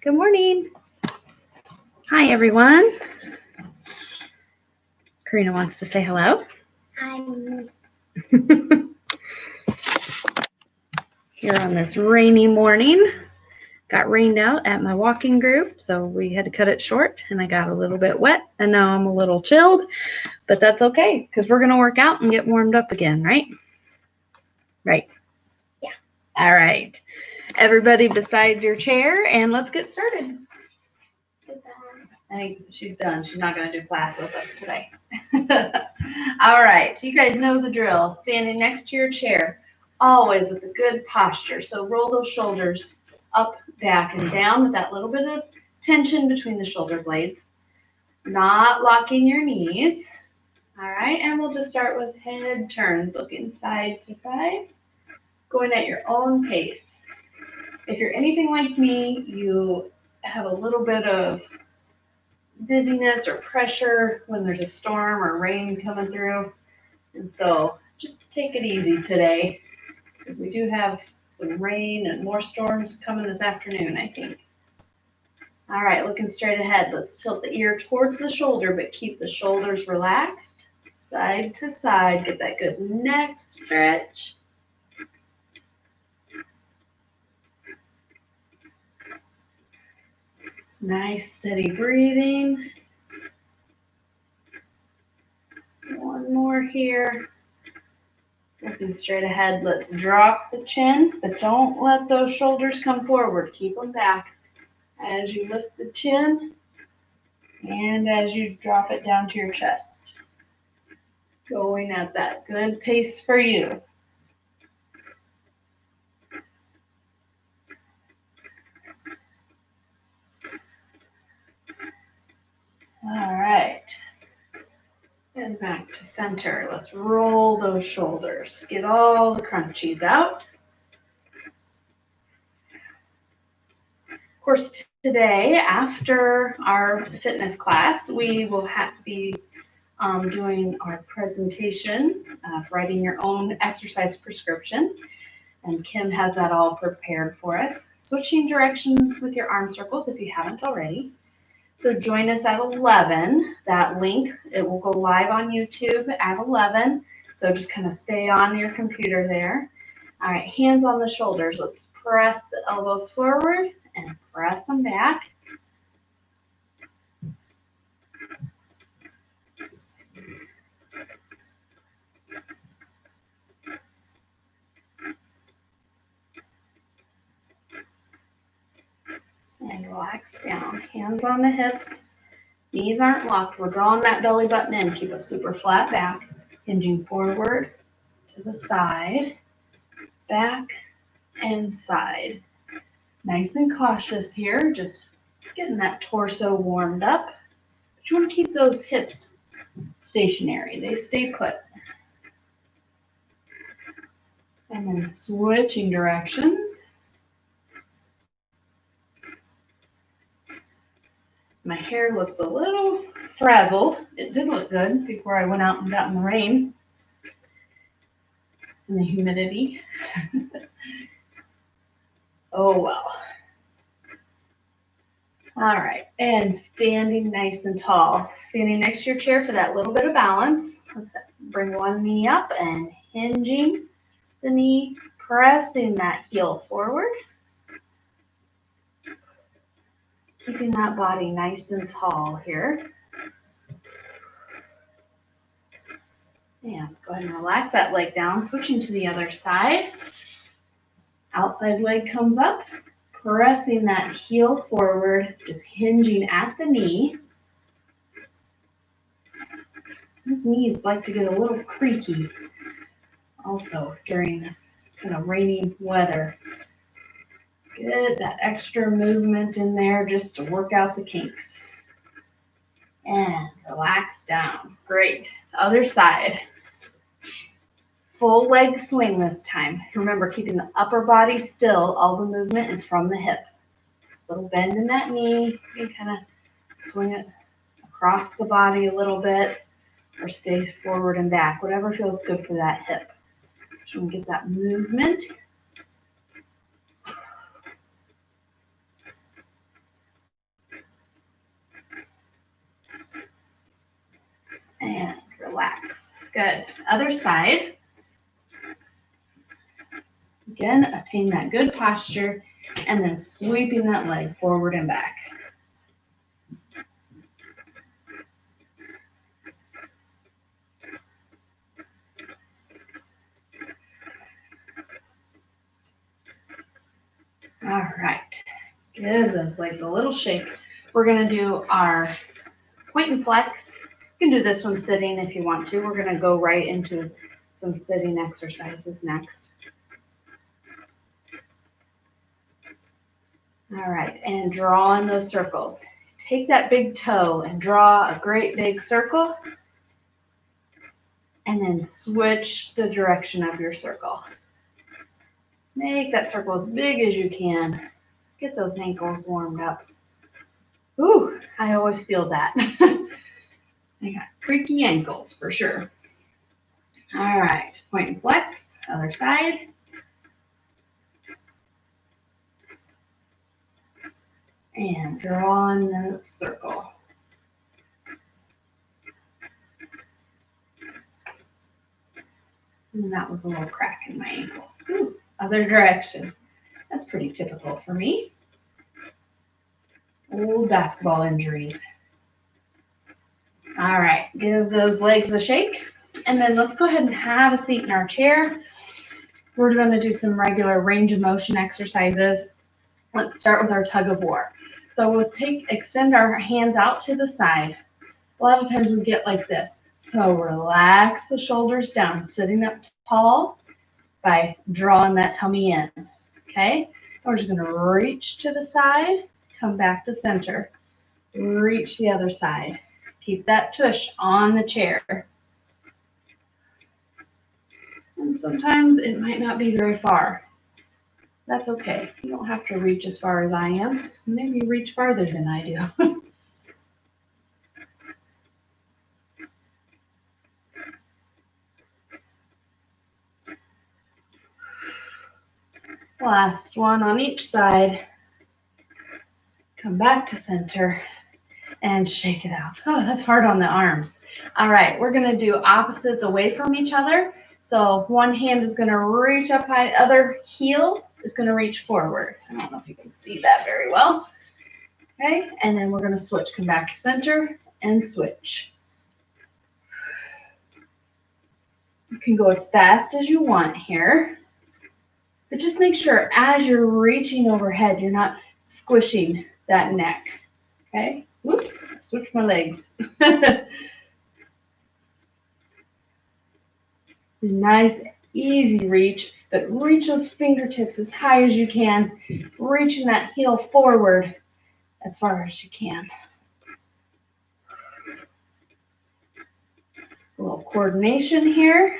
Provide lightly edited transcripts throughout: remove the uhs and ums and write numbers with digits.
Good morning. Hi, everyone. Karina wants to say hello. Hi. Here on this rainy morning. Got rained out at my walking group, so we had to cut it short, and I got a little bit wet, and now I'm a little chilled, but that's okay, because we're going to work out and get warmed up again, right? Right. Yeah. All right. Everybody beside your chair, and let's get started. I think she's done. She's not going to do class with us today. All right. So you guys know the drill. Standing next to your chair, always with a good posture. So roll those shoulders up, back, and down with that little bit of tension between the shoulder blades. Not locking your knees. All right. And we'll just start with head turns, looking side to side, going at your own pace. If you're anything like me, you have a little bit of dizziness or pressure when there's a storm or rain coming through. And so just take it easy today, because we do have some rain and more storms coming this afternoon, I think. All right, looking straight ahead. Let's tilt the ear towards the shoulder, but keep the shoulders relaxed. Side to side, get that good neck stretch. Nice, steady breathing. One more here. Looking straight ahead, let's drop the chin, but don't let those shoulders come forward. Keep them back as you lift the chin and as you drop it down to your chest. Going at that good pace for you. All right. And back to center. Let's roll those shoulders. Get all the crunchies out. Of course, today, after our fitness class, we will be doing our presentation of writing your own exercise prescription. And Kim has that all prepared for us. Switching directions with your arm circles if you haven't already. So join us at 11. That link, it will go live on YouTube at 11. So just kind of stay on your computer there. All right, hands on the shoulders. Let's press the elbows forward and press them back. And relax down. Hands on the hips. Knees aren't locked. We're drawing that belly button in. Keep a super flat back. Hinging forward to the side, back, and side. Nice and cautious here. Just getting that torso warmed up. But you want to keep those hips stationary. They stay put. And then switching directions. My hair looks a little frazzled. It did look good before I went out and got in the rain and the humidity. Oh well. All right, and standing nice and tall. Standing next to your chair for that little bit of balance. Let's bring one knee up and hinging the knee, pressing that heel forward. Keeping that body nice and tall here. And go ahead and relax that leg down, switching to the other side. Outside leg comes up, pressing that heel forward, just hinging at the knee. Those knees like to get a little creaky also during this kind of rainy weather. Get that extra movement in there just to work out the kinks. And relax down. Great. Other side. Full leg swing this time. Remember, keeping the upper body still. All the movement is from the hip. Little bend in that knee. You can kind of swing it across the body a little bit or stay forward and back. Whatever feels good for that hip. So we get that movement. Good. Other side. Again, attain that good posture and then sweeping that leg forward and back. All right. Give those legs a little shake. We're going to do our point and flex. You can do this one sitting if you want to. We're going to go right into some sitting exercises next. All right, and draw in those circles. Take that big toe and draw a great big circle, and then switch the direction of your circle. Make that circle as big as you can. Get those ankles warmed up. Ooh, I always feel that. I got creaky ankles for sure. All right, point and flex, other side. And draw in the circle. And that was a little crack in my ankle. Ooh, other direction. That's pretty typical for me. Old basketball injuries. All right, give those legs a shake. And then let's go ahead and have a seat in our chair. We're going to do some regular range of motion exercises. Let's start with our tug of war. So we'll extend our hands out to the side. A lot of times we get like this. So relax the shoulders down, sitting up tall by drawing that tummy in. Okay? We're just going to reach to the side, come back to center. Reach the other side. Keep that tush on the chair. And sometimes it might not be very far. That's okay. You don't have to reach as far as I am. Maybe reach farther than I do. Last one on each side. Come back to center and shake it out. Oh, that's hard on the arms. All right, we're going to do opposites away from each other. So one hand is going to reach up high, other heel is going to reach forward. I don't know if you can see that very well. Okay, and then we're going to switch. Come back to center and switch. You can go as fast as you want here. But just make sure as you're reaching overhead, you're not squishing that neck. Okay? Whoops, switch my legs. Nice, easy reach, but reach those fingertips as high as you can, reaching that heel forward as far as you can. A little coordination here.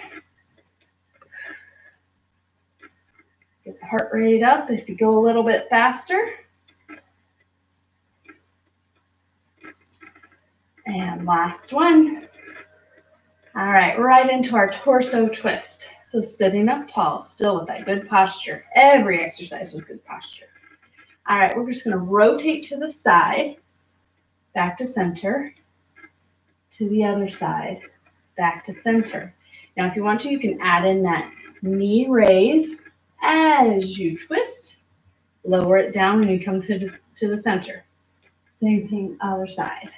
Get the heart rate up if you go a little bit faster. And last one. All right, right into our torso twist. So sitting up tall, still with that good posture. Every exercise with good posture. All right, we're just going to rotate to the side, back to center, to the other side, back to center. Now, if you want to, you can add in that knee raise as you twist. Lower it down when you come to the center. Same thing, other side.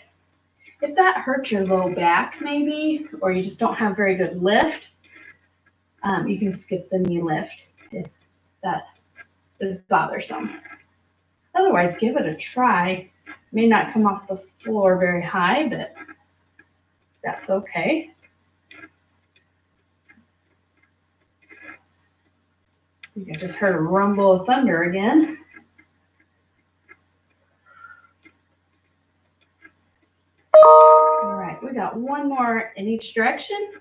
If that hurts your low back maybe, or you just don't have very good lift, you can skip the knee lift if that is bothersome. Otherwise, give it a try. It may not come off the floor very high, but that's okay. I think I just heard a rumble of thunder again. All right, we got one more in each direction.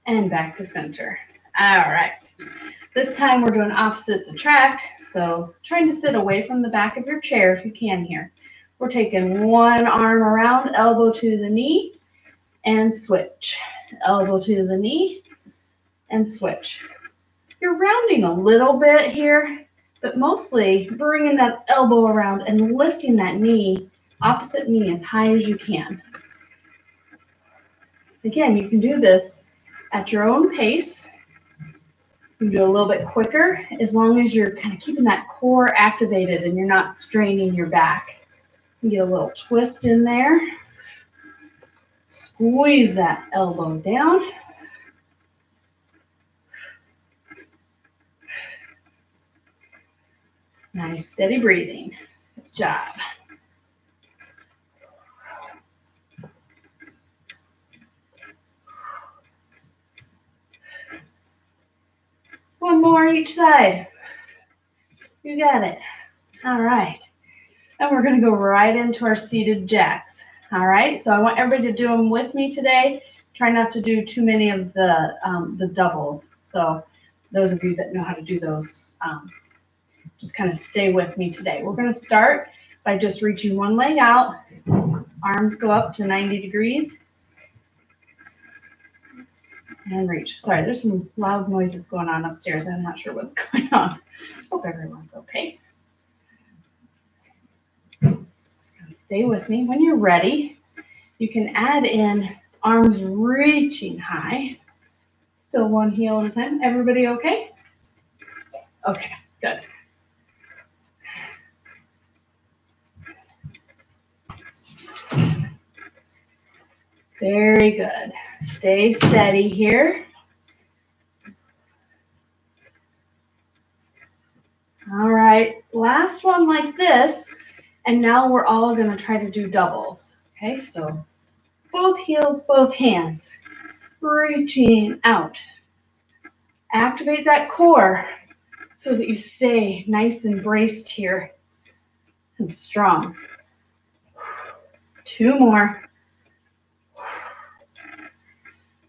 And back to center. All right. This time we're doing opposites attract. So trying to sit away from the back of your chair if you can here. We're taking one arm around, elbow to the knee, and switch. Elbow to the knee, and switch. You're rounding a little bit here, but mostly bringing that elbow around and lifting that knee, opposite knee, as high as you can. Again, you can do this at your own pace. You can do it a little bit quicker as long as you're kind of keeping that core activated and you're not straining your back. You get a little twist in there. Squeeze that elbow down. Nice, steady breathing. Good job. One more each side. You got it. All right. And we're going to go right into our seated jacks. All right. So I want everybody to do them with me today. Try not to do too many of the doubles. So those of you that know how to do those, just kind of stay with me today. We're going to start by just reaching one leg out. Arms go up to 90 degrees. And reach. Sorry, there's some loud noises going on upstairs. I'm not sure what's going on. Hope everyone's okay. Just gonna stay with me. When you're ready, you can add in arms reaching high. Still one heel at a time. Everybody okay? Okay, good. Very good. Stay steady here. All right, last one like this, and now we're all going to try to do doubles. Okay, so both heels, both hands, reaching out. Activate that core so that you stay nice and braced here and strong. 2 more.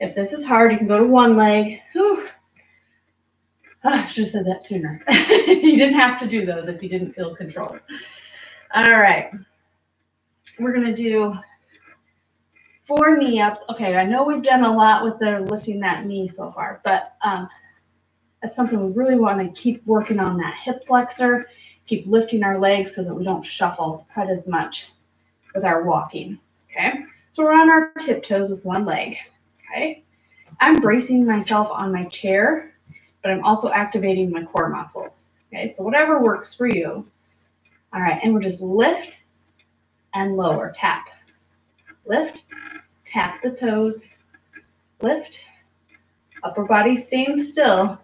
If this is hard, you can go to one leg. Whew. I should have said that sooner. You didn't have to do those if you didn't feel control. All right. We're going to do 4 knee ups. Okay, I know we've done a lot with the lifting that knee so far, but that's something we really want to keep working on, that hip flexor, keep lifting our legs so that we don't shuffle quite as much with our walking. Okay, so we're on our tiptoes with one leg. Okay, I'm bracing myself on my chair, but I'm also activating my core muscles. Okay, so whatever works for you. All right, and we'll just lift and lower, tap, lift, tap the toes, lift, upper body staying still.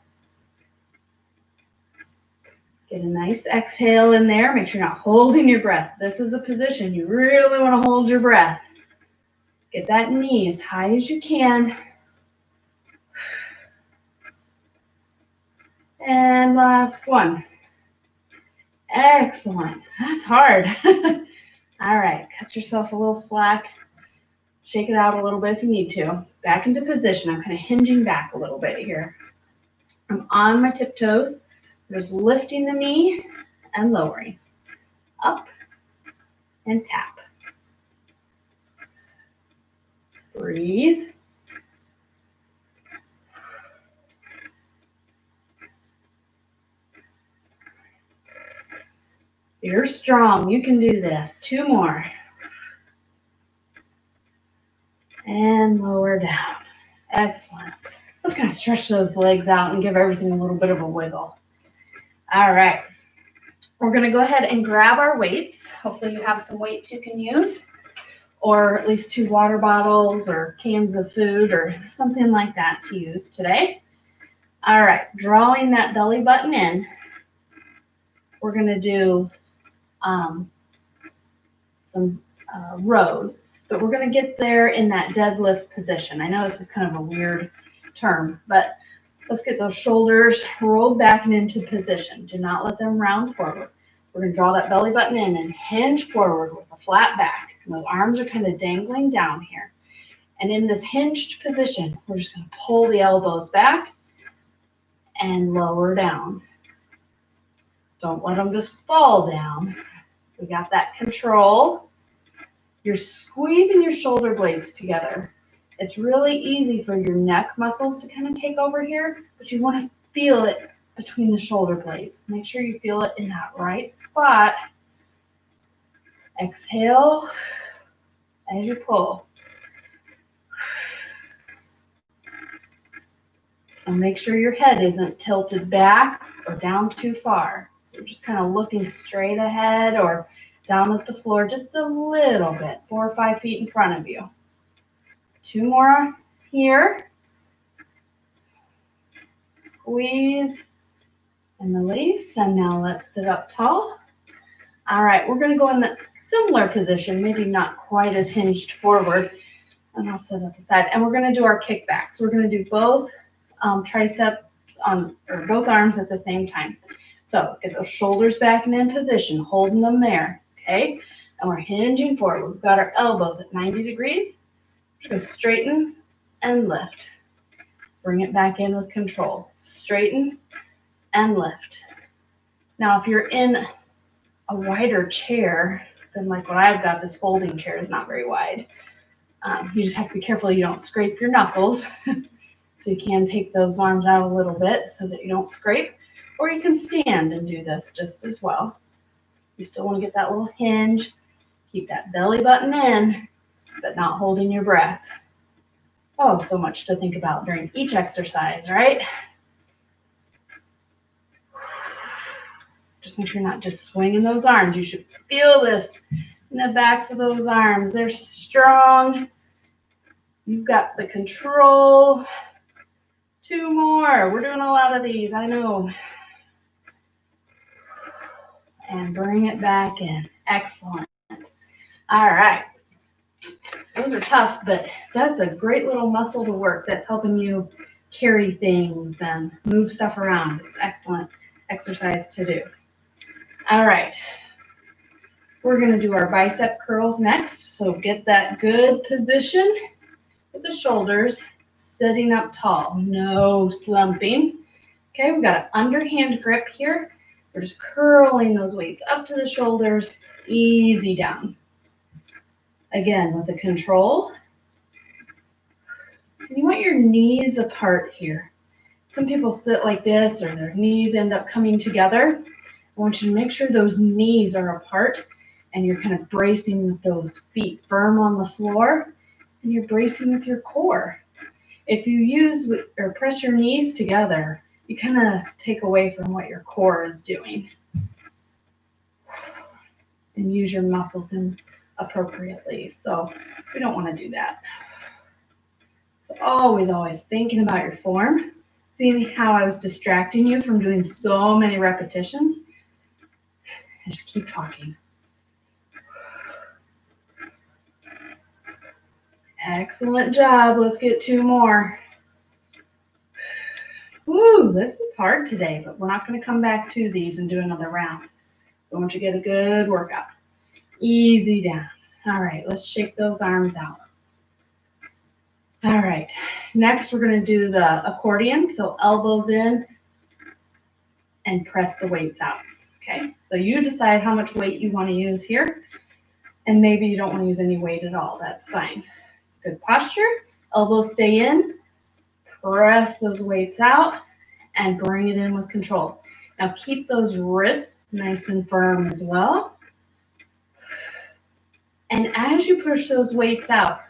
Get a nice exhale in there. Make sure you're not holding your breath. This is a position you really want to hold your breath. Get that knee as high as you can. And last one. Excellent. That's hard. All right, cut yourself a little slack. Shake it out a little bit if you need to. Back into position. I'm kind of hinging back a little bit here. I'm on my tiptoes. Just lifting the knee and lowering. Up and tap. Breathe. You're strong. You can do this. 2 more. And lower down. Excellent. Let's kind of stretch those legs out and give everything a little bit of a wiggle. All right. We're going to go ahead and grab our weights. Hopefully you have some weights you can use, or at least 2 water bottles or cans of food or something like that to use today. All right. Drawing that belly button in. We're going to do some rows, but we're going to get there in that deadlift position. I know this is kind of a weird term, but let's get those shoulders rolled back and into position. Do not let them round forward. We're going to draw that belly button in and hinge forward with a flat back. And those arms are kind of dangling down here. And in this hinged position, we're just going to pull the elbows back and lower down. Don't let them just fall down. We got that control. You're squeezing your shoulder blades together. It's really easy for your neck muscles to kind of take over here, but you want to feel it between the shoulder blades. Make sure you feel it in that right spot. Exhale as you pull. And make sure your head isn't tilted back or down too far. So we're just kind of looking straight ahead or down at the floor just a little bit, 4 or 5 feet in front of you. 2 more here. Squeeze and release. And now let's sit up tall. All right, we're going to go in the similar position, maybe not quite as hinged forward. And I'll sit at the side. And we're going to do our kickbacks. We're going to do both triceps or both arms at the same time. So get those shoulders back and in position, holding them there. Okay, and we're hinging forward. We've got our elbows at 90 degrees. Go straighten and lift. Bring it back in with control. Straighten and lift. Now, if you're in a wider chair than like what I've got, this folding chair is not very wide. You just have to be careful you don't scrape your knuckles. So you can take those arms out a little bit so that you don't scrape. Or you can stand and do this just as well. You still want to get that little hinge. Keep that belly button in, but not holding your breath. Oh, so much to think about during each exercise, right? Just make sure you're not just swinging those arms. You should feel this in the backs of those arms. They're strong. You've got the control. 2 more. We're doing a lot of these, I know. And bring it back in. Excellent. All right. Those are tough, but that's a great little muscle to work that's helping you carry things and move stuff around. It's excellent exercise to do. All right. We're going to do our bicep curls next. So get that good position with the shoulders sitting up tall. No slumping. Okay, we've got an underhand grip here. We're just curling those weights up to the shoulders, easy down. Again, with the control. And you want your knees apart here. Some people sit like this or their knees end up coming together. I want you to make sure those knees are apart and you're kind of bracing with those feet firm on the floor and you're bracing with your core. If you use or press your knees together, you kind of take away from what your core is doing. And use your muscles in appropriately. So we don't want to do that. So always thinking about your form. Seeing how I was distracting you from doing so many repetitions. Just keep talking. Excellent job. Let's get 2 more. Woo, this was hard today, but we're not going to come back to these and do another round. So I want you to get a good workout. Easy down. All right, let's shake those arms out. All right, next we're going to do the accordion. So elbows in and press the weights out. Okay, so you decide how much weight you want to use here. And maybe you don't want to use any weight at all. That's fine. Good posture. Elbows stay in. Press those weights out and bring it in with control. Now keep those wrists nice and firm as well. And as you push those weights out,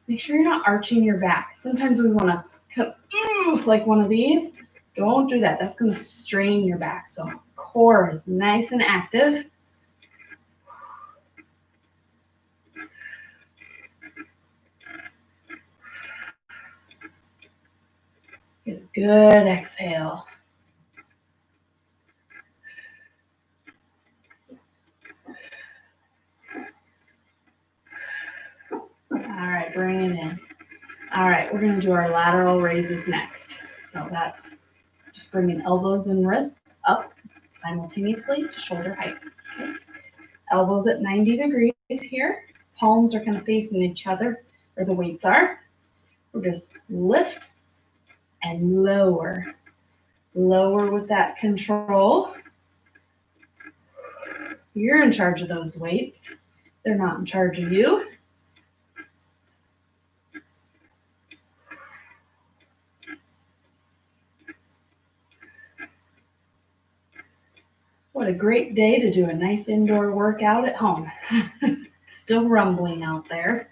make sure you're not arching your back. Sometimes we want to come like one of these. Don't do that. That's going to strain your back. So core is nice and active. Get a good exhale. All right, bring it in. All right, we're going to do our lateral raises next. So that's just bringing elbows and wrists up simultaneously to shoulder height. Okay. Elbows at 90 degrees here. Palms are kind of facing each other where the weights are. We'll just lift and lower. Lower with that control. You're in charge of those weights. They're not in charge of you. What a great day to do a nice indoor workout at home. Still rumbling out there.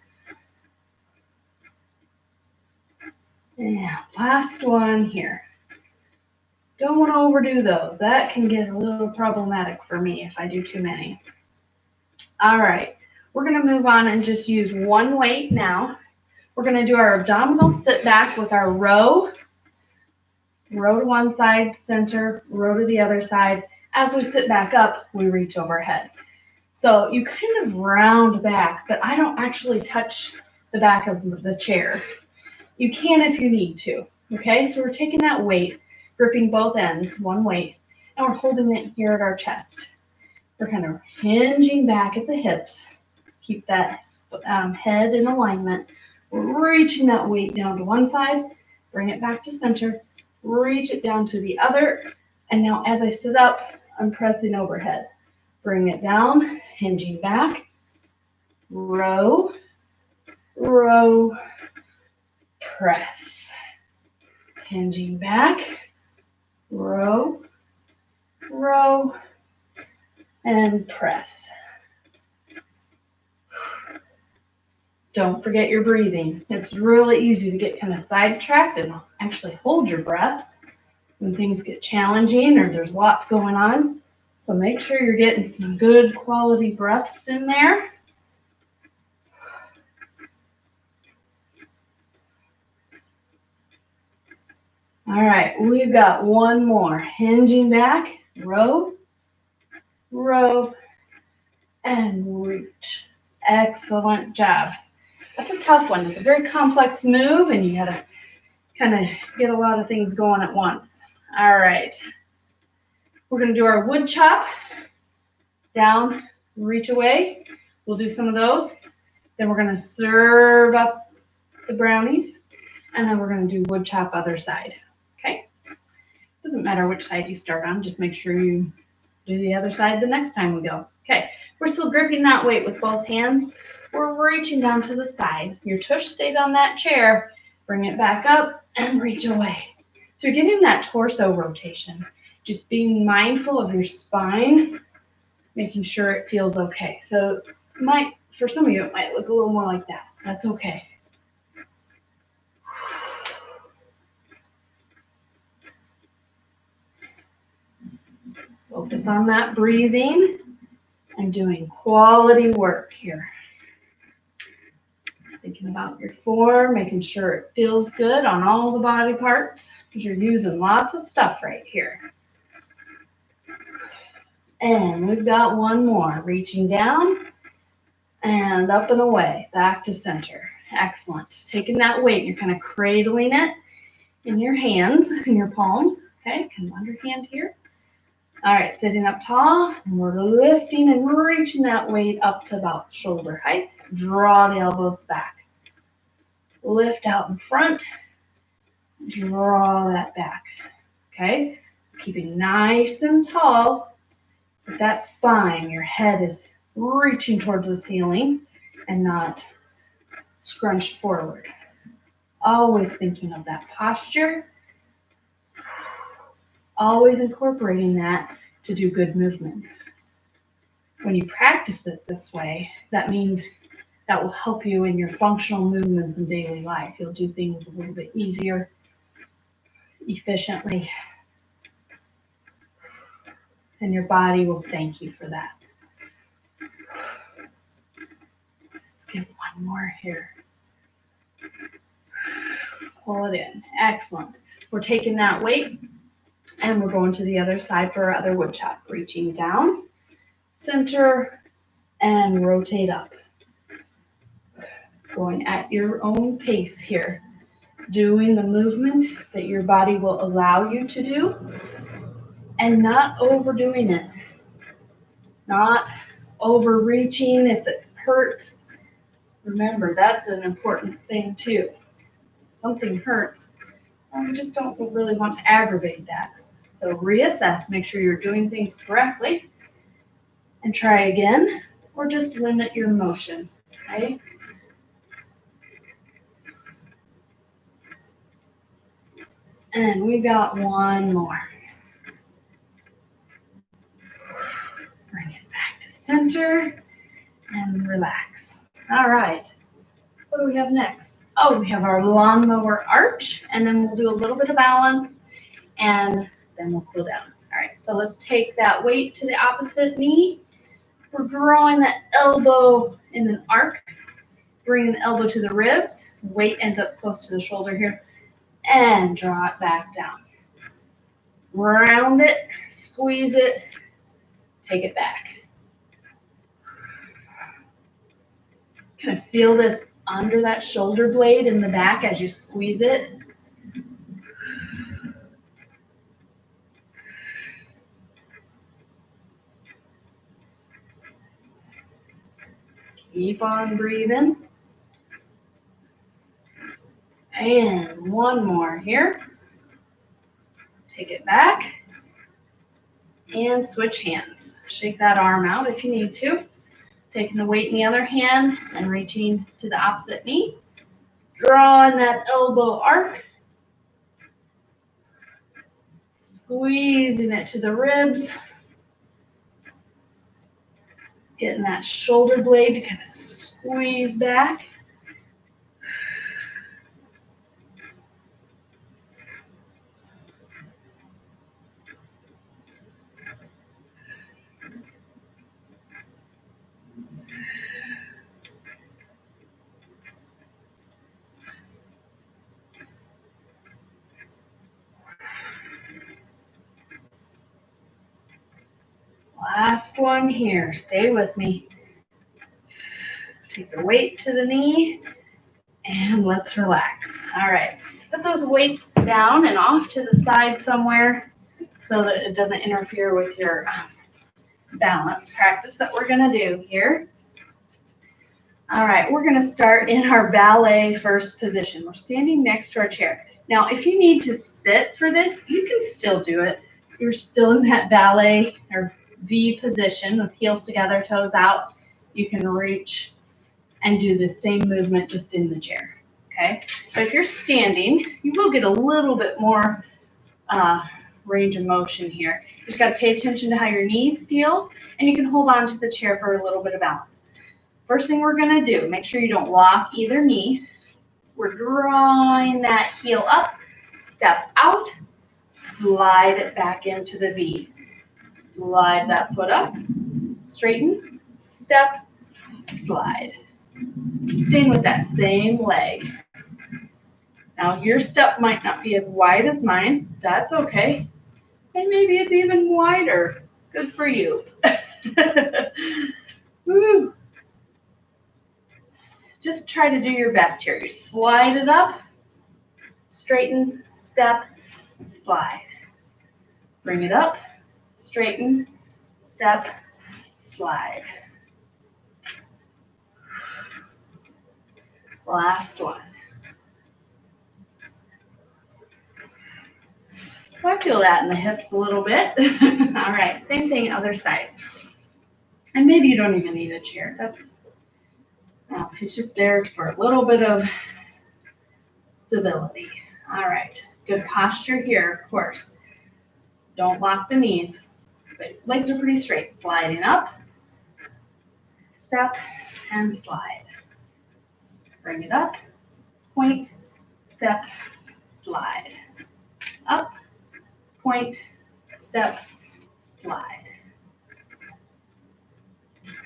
Yeah, last one here. Don't want to overdo those. That can get a little problematic for me if I do too many. All right, we're going to move on and just use one weight now. We're going to do our abdominal sit back with our row. Row to one side, center, row to the other side. As we sit back up, we reach overhead. So you kind of round back, but I don't actually touch the back of the chair. You can if you need to, okay? So we're taking that weight, gripping both ends, one weight, and we're holding it here at our chest. We're kind of hinging back at the hips. Keep that head in alignment. We're reaching that weight down to one side, bring it back to center, reach it down to the other, and now as I sit up, I'm pressing overhead. Bring it down, hinging back, row, row, press. Hinging back, row, row, and press. Don't forget your breathing. It's really easy to get kind of sidetracked and actually hold your breath when things get challenging or there's lots going on. So make sure you're getting some good quality breaths in there. All right, we've got one more. Hinging back, row, row, and reach. Excellent job. That's a tough one. It's a very complex move, and you gotta kind of get a lot of things going at once. All right, we're gonna do our wood chop. Down, reach away. We'll do some of those. Then we're gonna serve up the brownies, and then we're gonna do wood chop other side. Okay? Doesn't matter which side you start on, just make sure you do the other side the next time we go. Okay, we're still gripping that weight with both hands. We're reaching down to the side. Your tush stays on that chair. Bring it back up and reach away. So you're getting that torso rotation. Just being mindful of your spine, making sure it feels okay. So for some of you, it might look a little more like that. That's okay. Focus on that breathing and doing quality work here. Thinking about your form, making sure it feels good on all the body parts because you're using lots of stuff right here. And we've got one more. Reaching down and up and away, back to center. Excellent. Taking that weight, you're kind of cradling it in your hands, in your palms. Okay, come underhand here. All right, sitting up tall, and we're lifting and reaching that weight up to about shoulder height. Draw the elbows back. Lift out in front. Draw that back. Okay, keeping nice and tall. With that spine, your head is reaching towards the ceiling and not scrunched forward. Always thinking of that posture. Always incorporating that to do good movements. When you practice it this way, that means that will help you in your functional movements in daily life. You'll do things a little bit easier, efficiently, and your body will thank you for that. Let's get one more here. Pull it in. Excellent. We're taking that weight and we're going to the other side for our other wood chop. Reaching down, center, and rotate up. Going at your own pace here. Doing the movement that your body will allow you to do and not overdoing it. Not overreaching if it hurts. Remember, that's an important thing too. If something hurts, we just don't really want to aggravate that. So reassess, make sure you're doing things correctly, and try again, or just limit your motion, okay? And we got one more. Bring it back to center and relax. All right, what do we have next? Oh, we have our lawnmower arch, and then we'll do a little bit of balance and then we'll cool down. All right, so let's take that weight to the opposite knee. We're drawing that elbow in an arc, bringing the elbow to the ribs. Weight ends up close to the shoulder here, and draw it back down. Round it, squeeze it, take it back. Kind of feel this under that shoulder blade in the back as you squeeze it. Keep on breathing. And one more here. Take it back. And switch hands. Shake that arm out if you need to. Taking the weight in the other hand and reaching to the opposite knee. Drawing that elbow arc. Squeezing it to the ribs. Getting that shoulder blade to kind of squeeze back. Last one here. Stay with me. Take the weight to the knee and let's relax. All right. Put those weights down and off to the side somewhere so that it doesn't interfere with your balance practice that we're going to do here. All right. We're going to start in our ballet first position. We're standing next to our chair. Now, if you need to sit for this, you can still do it. You're still in that ballet or V position with heels together, toes out. You can reach and do the same movement just in the chair, okay? But if you're standing, you will get a little bit more range of motion here. You just gotta pay attention to how your knees feel, and you can hold on to the chair for a little bit of balance. First thing we're gonna do, make sure you don't lock either knee. We're drawing that heel up, step out, slide it back into the V. Slide that foot up, straighten, step, slide. Staying with that same leg. Now your step might not be as wide as mine. That's okay. And maybe it's even wider. Good for you. Woo. Just try to do your best here. You slide it up, straighten, step, slide. Bring it up, straighten, step, slide. Last one. I feel that in the hips a little bit. All right, same thing, other side. And maybe you don't even need a chair. It's just there for a little bit of stability. All right, good posture here, of course. Don't lock the knees, but legs are pretty straight. Sliding up, step, and slide. Bring it up, point, step, slide. Up, point, step, slide.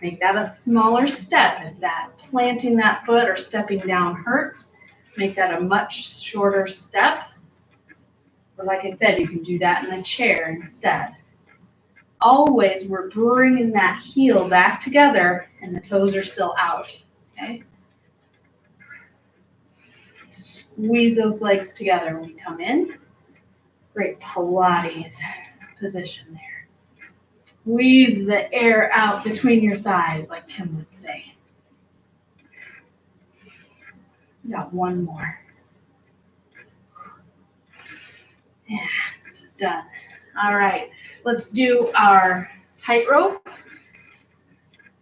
Make that a smaller step. If that planting that foot or stepping down hurts, make that a much shorter step. But like I said, you can do that in the chair instead. Always we're bringing that heel back together and the toes are still out. Okay? Squeeze those legs together when we come in. Great Pilates position there. Squeeze the air out between your thighs, like Kim would say. We got one more. And done. All right, let's do our tightrope.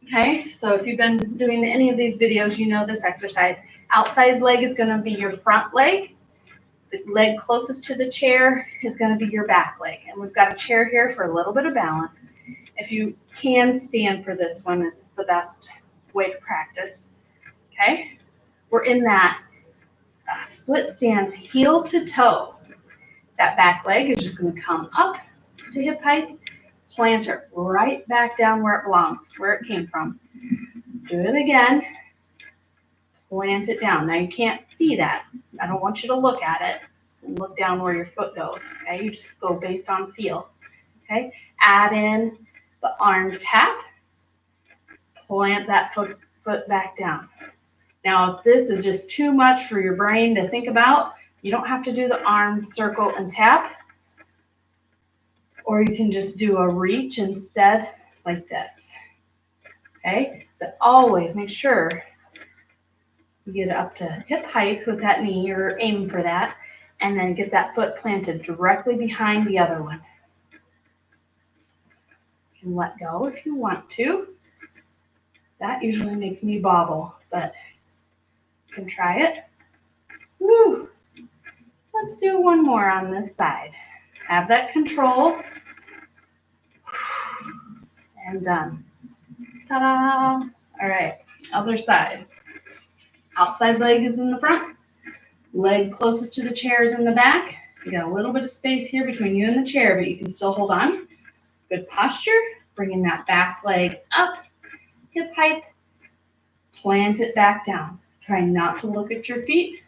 Okay, so if you've been doing any of these videos, you know this exercise. Outside leg is going to be your front leg. The leg closest to the chair is going to be your back leg. And we've got a chair here for a little bit of balance. If you can stand for this one, it's the best way to practice. Okay, we're in that split stance, heel to toe. That back leg is just going to come up to hip height, plant it right back down where it belongs, where it came from. Do it again. Plant it down. Now you can't see that. I don't want you to look at it and look down where your foot goes. Okay, you just go based on feel. Okay, add in the arm tap. Plant that foot back down. Now, if this is just too much for your brain to think about, you don't have to do the arm circle and tap, or you can just do a reach instead, like this. Okay, but always make sure you get up to hip height with that knee, you're aiming for that, and then get that foot planted directly behind the other one. You can let go if you want to. That usually makes me bobble, but you can try it. Woo! Let's do one more on this side. Have that control. And done. Ta-da! All right, other side. Outside leg is in the front. Leg closest to the chair is in the back. You got a little bit of space here between you and the chair, but you can still hold on. Good posture. Bringing that back leg up, hip height. Plant it back down. Try not to look at your feet.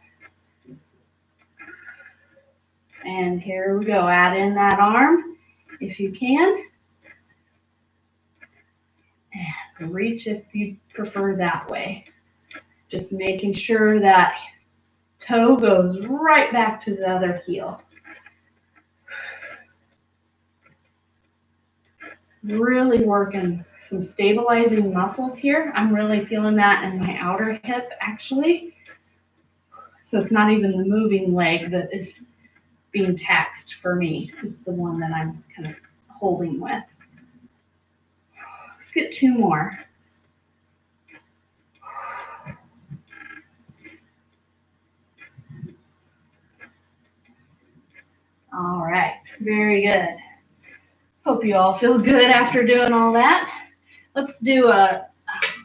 And here we go. Add in that arm if you can. And reach if you prefer that way. Just making sure that toe goes right back to the other heel. Really working some stabilizing muscles here. I'm really feeling that in my outer hip actually. So it's not even the moving leg that is being taxed for me. It's the one that I'm kind of holding with. Let's get two more. All right, very good. Hope you all feel good after doing all that. Let's do a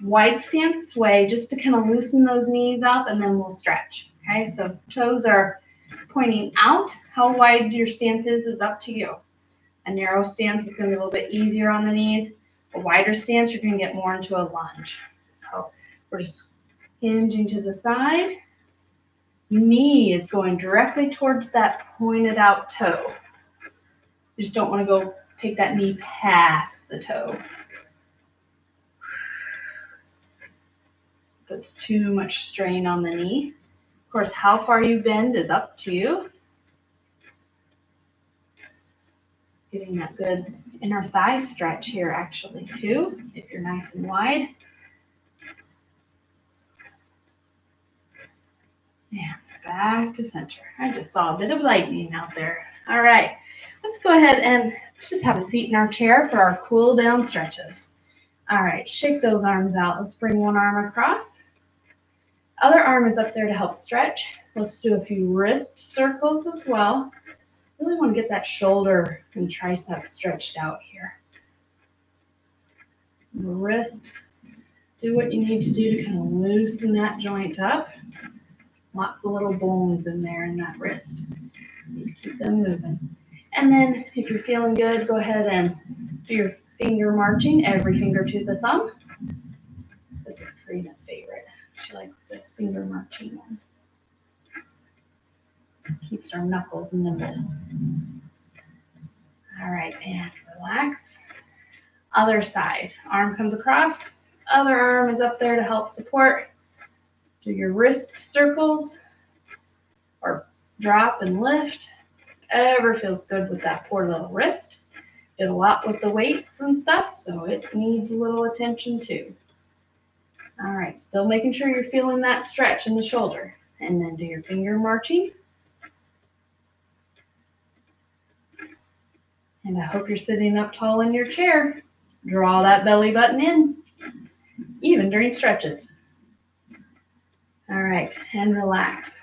wide stance sway just to kind of loosen those knees up, and then we'll stretch. Okay, so toes are pointing out. How wide your stance is up to you. A narrow stance is going to be a little bit easier on the knees. A wider stance, you're going to get more into a lunge. So we're just hinging to the side. Knee is going directly towards that pointed out toe. You just don't want to go take that knee past the toe. Puts too much strain on the knee. Of course, how far you bend is up to you. Getting that good inner thigh stretch here actually too, if you're nice and wide. And back to center. I just saw a bit of lightning out there. All right, let's go ahead and just have a seat in our chair for our cool down stretches. All right, shake those arms out. Let's bring one arm across. Other arm is up there to help stretch. Let's do a few wrist circles as well. Really want to get that shoulder and tricep stretched out here. Wrist, do what you need to do to kind of loosen that joint up. Lots of little bones in there in that wrist. Keep them moving. And then if you're feeling good, go ahead and do your finger marching, every finger to the thumb. This is Karina's favorite. She likes this finger marching one. Keeps our knuckles nimble. All right, and relax. Other side. Arm comes across. Other arm is up there to help support. Do your wrist circles or drop and lift. Whatever feels good with that poor little wrist. Did a lot with the weights and stuff, so it needs a little attention too. All right, still making sure you're feeling that stretch in the shoulder. And then do your finger marching. And I hope you're sitting up tall in your chair. Draw that belly button in, even during stretches. All right, and relax.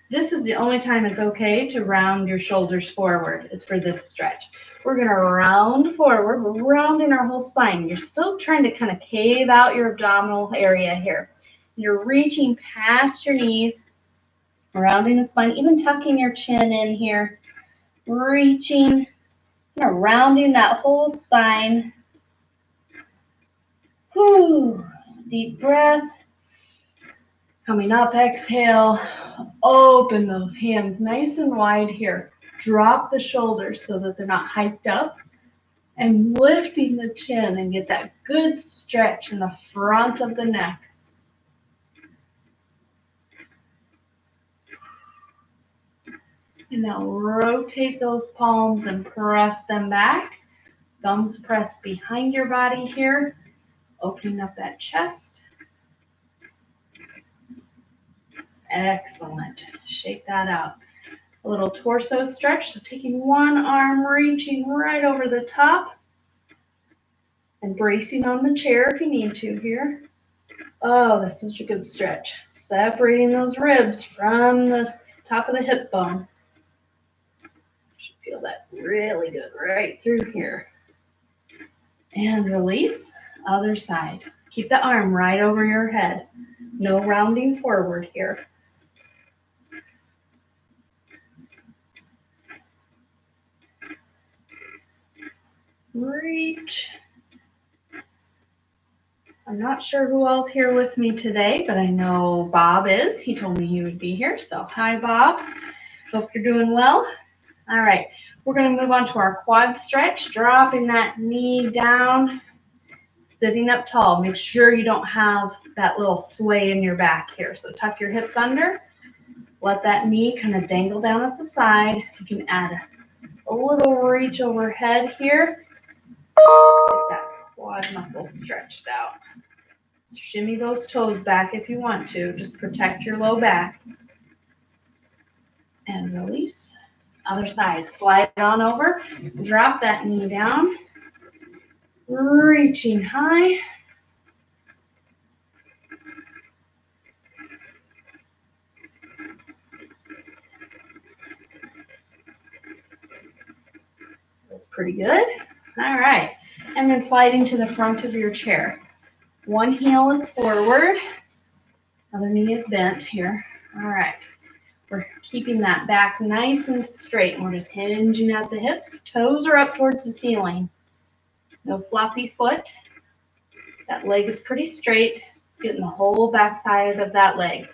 This is the only time it's okay to round your shoulders forward, is for this stretch. We're gonna round forward, we're rounding our whole spine. You're still trying to kind of cave out your abdominal area here. You're reaching past your knees, rounding the spine, even tucking your chin in here. reaching, kind of rounding that whole spine. Whew. Deep breath. Coming up, exhale. Open those hands nice and wide here. Drop the shoulders so that they're not hiked up. And lifting the chin and get that good stretch in the front of the neck. And now rotate those palms and press them back. Thumbs pressed behind your body here. Opening up that chest. Excellent. Shake that out. A little torso stretch. So taking one arm, reaching right over the top. And bracing on the chair if you need to here. Oh, that's such a good stretch. Separating those ribs from the top of the hip bone. Should feel that really good right through here. And release. Other side. Keep the arm right over your head. No rounding forward here. Reach. I'm not sure who else here with me today, but I know Bob is. He told me he would be here. So hi, Bob. Hope you're doing well. All right. We're going to move on to our quad stretch. Dropping that knee down. Sitting up tall. Make sure you don't have that little sway in your back here. So tuck your hips under. Let that knee kind of dangle down at the side. You can add a little reach overhead here. Get that quad muscle stretched out. Shimmy those toes back if you want to. Just protect your low back. And release. Other side. Slide on over. Drop that knee down. Reaching high. That's pretty good. All right. And then sliding to the front of your chair. One heel is forward. Other knee is bent here. All right. We're keeping that back nice and straight. We're just hinging at the hips. Toes are up towards the ceiling. No floppy foot. That leg is pretty straight. Getting the whole back side of that leg.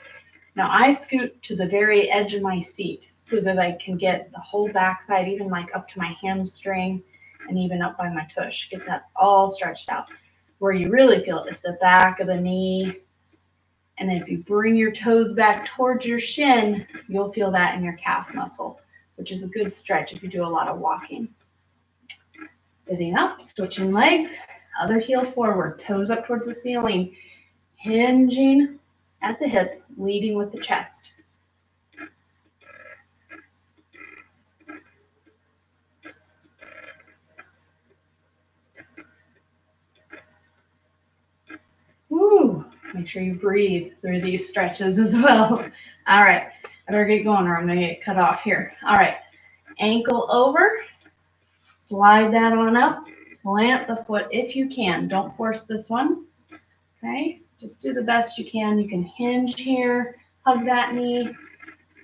Now I scoot to the very edge of my seat so that I can get the whole back side, even like up to my hamstring and even up by my tush. Get that all stretched out. Where you really feel it is the back of the knee. And if you bring your toes back towards your shin, you'll feel that in your calf muscle, which is a good stretch if you do a lot of walking. Sitting up, switching legs, other heel forward, toes up towards the ceiling, hinging at the hips, leading with the chest. Woo! Make sure you breathe through these stretches as well. All right, I better get going or I'm going to get cut off here. All right, ankle over, slide that on up, plant the foot if you can. Don't force this one, okay? Just do the best you can. You can hinge here, hug that knee,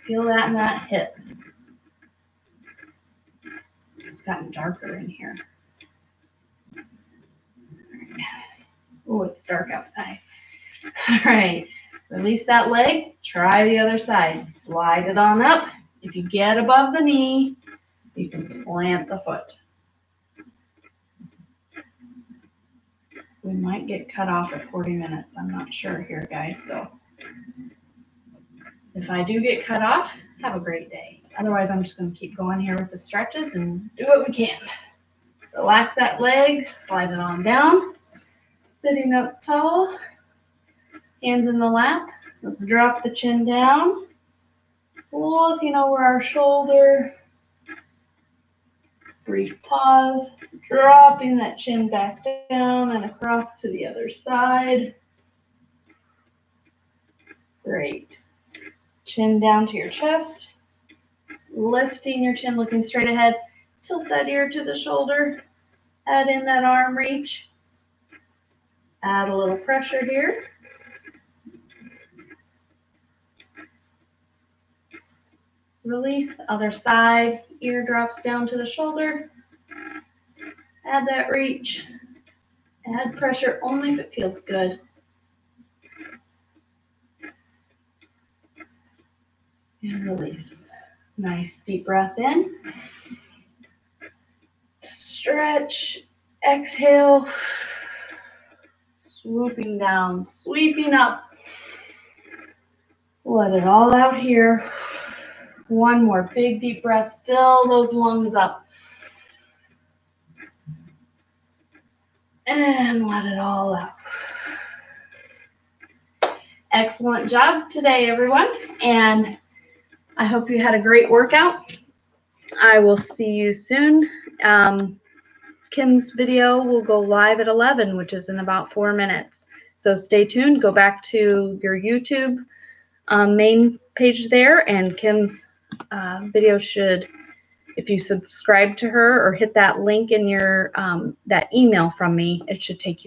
feel that in that hip. It's gotten darker in here. Oh, it's dark outside. All right, release that leg, try the other side. Slide it on up. If you get above the knee, you can plant the foot. We might get cut off at 40 minutes. I'm not sure here, guys. So if I do get cut off, have a great day. Otherwise, I'm just going to keep going here with the stretches and do what we can. Relax that leg, slide it on down. Sitting up tall, hands in the lap. Let's drop the chin down. Looking over our shoulder. Brief pause, dropping that chin back down and across to the other side. Great. Chin down to your chest. Lifting your chin, looking straight ahead. Tilt that ear to the shoulder. Add in that arm reach. Add a little pressure here. . Release, other side, ear drops down to the shoulder. Add that reach. Add pressure only if it feels good. And release. Nice deep breath in. Stretch, exhale. Swooping down, sweeping up. Let it all out here. One more big deep breath. Fill those lungs up. And let it all out. Excellent job today, everyone. And I hope you had a great workout. I will see you soon. Kim's video will go live at 11, which is in about 4 minutes. So stay tuned. Go back to your YouTube main page there, and Kim's video should, if you subscribe to her or hit that link in your that email from me, it should take you